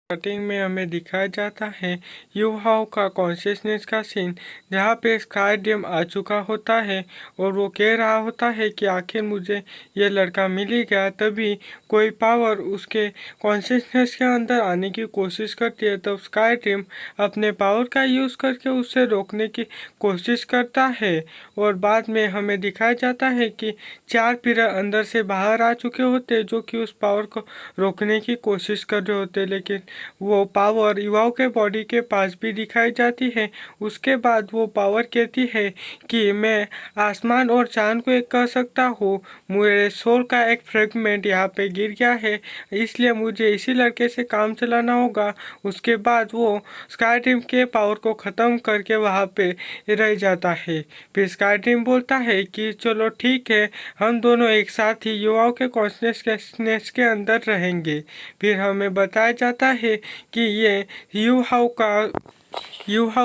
Starting में हमें दिखाया जाता है युवाओं का कॉन्शियसनेस का सीन, जहाँ पे स्काई ड्रीम आ चुका होता है और वो कह रहा होता है कि आखिर मुझे ये लड़का मिल ही गया। तभी कोई पावर उसके कॉन्शियसनेस के अंदर आने की कोशिश करती है। तब स्काई ड्रीम अपने पावर का यूज़ करके उसे रोकने की कोशिश करता है और बाद में हमें दिखाया जाता है कि 4 पिलर अंदर से बाहर आ चुके होते जो कि उस पावर को रोकने की कोशिश कर रहे होते, लेकिन वो पावर युवाओं के बॉडी के पास भी दिखाई जाती है। उसके बाद वो पावर कहती है कि मैं आसमान और चांद को एक कर सकता हूँ, मेरे सोल का एक फ्रेगमेंट यहाँ पे गिर गया है, इसलिए मुझे इसी लड़के से काम चलाना होगा। उसके बाद वो स्काई ड्रीम के पावर को ख़त्म करके वहाँ पे रह जाता है। फिर स्काई ड्रीम बोलता है कि चलो ठीक है, हम दोनों एक साथ ही युवाओं के कॉन्शियसनेस के अंदर रहेंगे। फिर हमें बताया जाता है कि ये युवाओं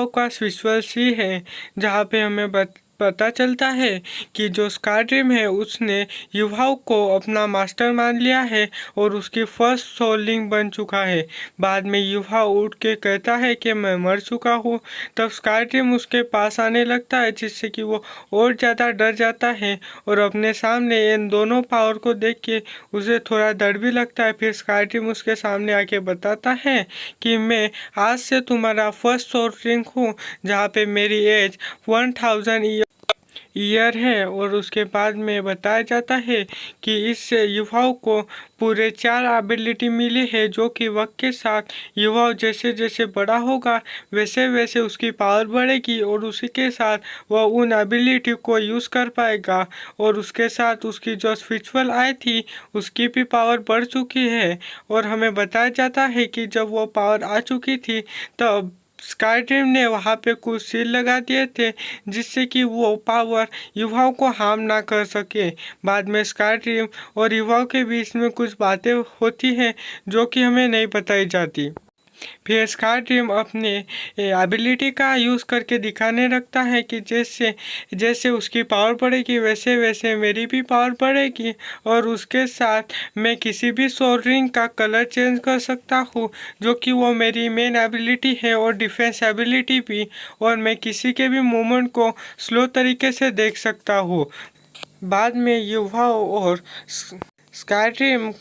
का विजुअल सी है, जहाँ पे हमें पता चलता है कि जो स्काई ड्रीम है उसने युवाओं को अपना मास्टर मान लिया है और उसकी फर्स्ट सोल लिंक बन चुका है। बाद में युवा उठ के कहता है कि मैं मर चुका हूँ। तब स्काई ड्रीम उसके पास आने लगता है, जिससे कि वो और ज़्यादा डर जाता है और अपने सामने इन दोनों पावर को देख के उसे थोड़ा डर भी लगता है। फिर स्काई ड्रीम उसके सामने आके बताता है कि मैं आज से तुम्हारा फर्स्ट सोल लिंक हूँ, जहाँ पे मेरी एज 1000 ईयर है। और उसके बाद में बताया जाता है कि इससे युवाओं को पूरे 4 एबिलिटी मिली है, जो कि वक्त के साथ युवाओं जैसे जैसे बड़ा होगा वैसे वैसे उसकी पावर बढ़ेगी और उसी के साथ वह उन एबिलिटी को यूज़ कर पाएगा। और उसके साथ उसकी जो स्पिरिचुअल आई थी उसकी भी पावर बढ़ चुकी है। और हमें बताया जाता है कि जब वो पावर आ चुकी थी तब स्काई ड्रीम ने वहाँ पे कुछ सील लगा दिए थे, जिससे कि वो पावर युवाओं को हार्म ना कर सके। बाद में स्काई ड्रीम और युवाओं के बीच में कुछ बातें होती हैं जो कि हमें नहीं बताई जाती। फिर स्काई ड्रीम अपने एबिलिटी का यूज़ करके दिखाने लगता है कि जैसे जैसे उसकी पावर बढ़ेगी वैसे वैसे मेरी भी पावर बढ़ेगी, और उसके साथ मैं किसी भी सोल रिंग का कलर चेंज कर सकता हूँ, जो कि वो मेरी मेन एबिलिटी है, और डिफेंस एबिलिटी भी। और मैं किसी के भी मूवमेंट को स्लो तरीके से देख सकता हूँ। बाद में युवाओं और स्काई ड्रीम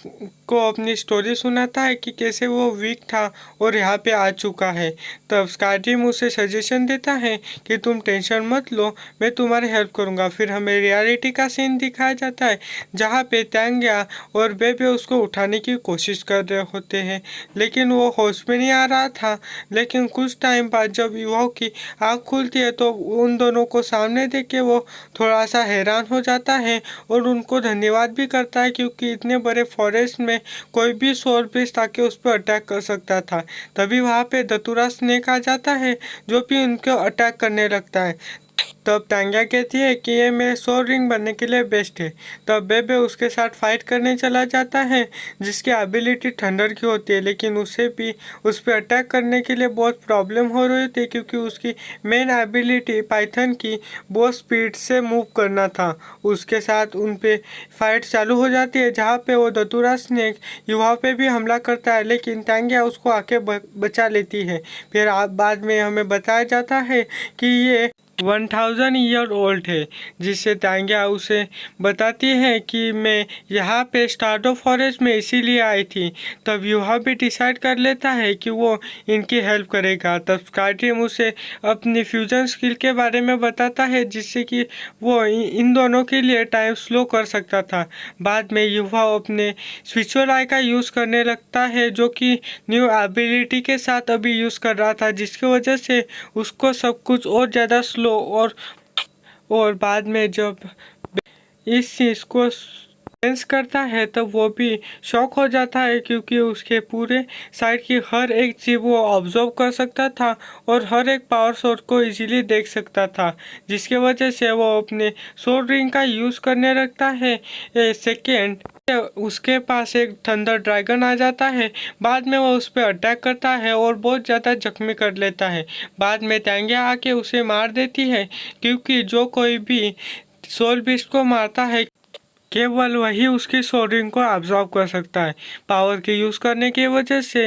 को अपनी स्टोरी सुनाता है कि कैसे वो वीक था और यहाँ पे आ चुका है। तब स्काई ड्रीम उसे सजेशन देता है कि तुम टेंशन मत लो, मैं तुम्हारी हेल्प करूँगा। फिर हमें रियलिटी का सीन दिखाया जाता है, जहाँ पे त्यांग्या और बेबे उसको उठाने की कोशिश कर रहे होते हैं, लेकिन वो होश में नहीं आ रहा था। लेकिन कुछ टाइम बाद जब युवाओं की आँख खुलती है तो उन दोनों को सामने देख के वो थोड़ा सा हैरान हो जाता है और उनको धन्यवाद भी करता है, क्योंकि इतने बड़े फॉरेस्ट में कोई भी सोल बीस्ट आके उस पर अटैक कर सकता था। तभी वहाँ पे धतूरा स्नेक आ जाता है, जो भी उनको अटैक करने लगता है। तब टांग्या कहती है कि ये मेरे सोल रिंग बनने के लिए बेस्ट है। तब बेबे उसके साथ फाइट करने चला जाता है, जिसकी एबिलिटी थंडर की होती है, लेकिन उसे भी उस पर अटैक करने के लिए बहुत प्रॉब्लम हो रही थी, क्योंकि उसकी मेन एबिलिटी पाइथन की बहुत स्पीड से मूव करना था। उसके साथ उन पे फाइट चालू हो जाती है, जहाँ पे वो धतूरा स्नेक युवा पे भी हमला करता है, लेकिन टांग्या उसको आके बचा लेती है। फिर बाद में हमें बताया जाता है कि ये 1000 ईयर ओल्ड है, जिससे टांग्या उसे बताती है कि मैं यहाँ पे स्टार्डो फॉरेस्ट में इसीलिए आई थी। तब युवा भी डिसाइड कर लेता है कि वो इनकी हेल्प करेगा। तब स्काई ड्रीम उसे अपनी फ्यूजन स्किल के बारे में बताता है, जिससे कि वो इन दोनों के लिए टाइम स्लो कर सकता था। बाद में युवा अपने स्पिरिचुअल आई का यूज़ करने लगता है, जो कि न्यू एबिलिटी के साथ अभी यूज़ कर रहा था, जिसकी वजह से उसको सब कुछ और ज़्यादा स्लो और बाद में जब इस चीज़ को सेंस करता है तब वो भी शॉक हो जाता है, क्योंकि उसके पूरे साइड की हर एक चीज़ वो ऑब्जर्व कर सकता था और हर एक पावर सोर्स को इजीली देख सकता था, जिसके वजह से वो अपने सोल रिंग का यूज़ करने लगता है। सेकेंड उसके पास एक थंडर ड्रैगन आ जाता है। बाद में वो उस पर अटैक करता है और बहुत ज़्यादा जख्मी कर लेता है। बाद में त्यांग्या आके उसे मार देती है, क्योंकि जो कोई भी सोल बीस्ट को मारता है केवल वही उसकी सोल रिंग को ऑब्जॉर्व कर सकता है। पावर के यूज़ करने की वजह से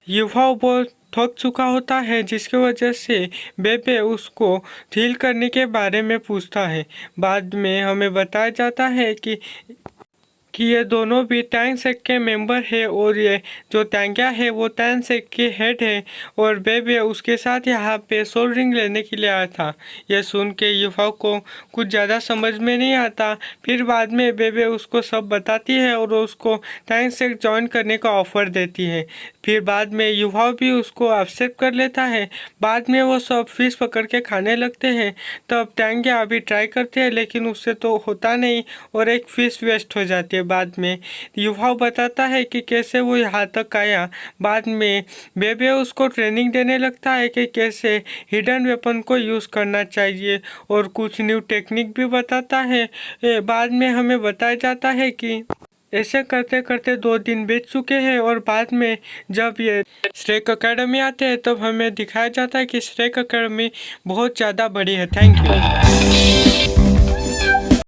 युवा बहुत थक चुका होता है, जिसकी वजह से बेबे उसको हील करने के बारे में पूछता है। बाद में हमें बताया जाता है कि ये दोनों भी टैंक सेक के मेंबर है और ये जो टैंगिया है वो टैंक सेक के हेड है और बेबे उसके साथ यहाँ पे सोल रिंग लेने के लिए आया था। यह सुन के युवा को कुछ ज़्यादा समझ में नहीं आता। फिर बाद में बेबे उसको सब बताती है और उसको टैंक सेक ज्वाइन करने का ऑफर देती है। फिर बाद में युवा भी उसको एक्सेप्ट कर लेता है। बाद में वो सब फिश पकड़ के खाने लगते हैं। तब टैंगिया अभी ट्राई करते हैं लेकिन उससे तो होता नहीं और एक फिश वेस्ट हो जाती है। बाद में युवा बताता है कि कैसे वो यहाँ तक आया। बाद में बेबे उसको ट्रेनिंग देने लगता है कि कैसे हिडन वेपन को यूज़ करना चाहिए और कुछ न्यू टेक्निक भी बताता है। बाद में हमें बताया जाता है कि ऐसे करते करते 2 दिन बीत चुके हैं और बाद में जब ये श्रेक अकेडमी आते हैं तब हमें दिखाया जाता है कि श्रेक अकेडमी बहुत ज़्यादा बड़ी है। Thank you.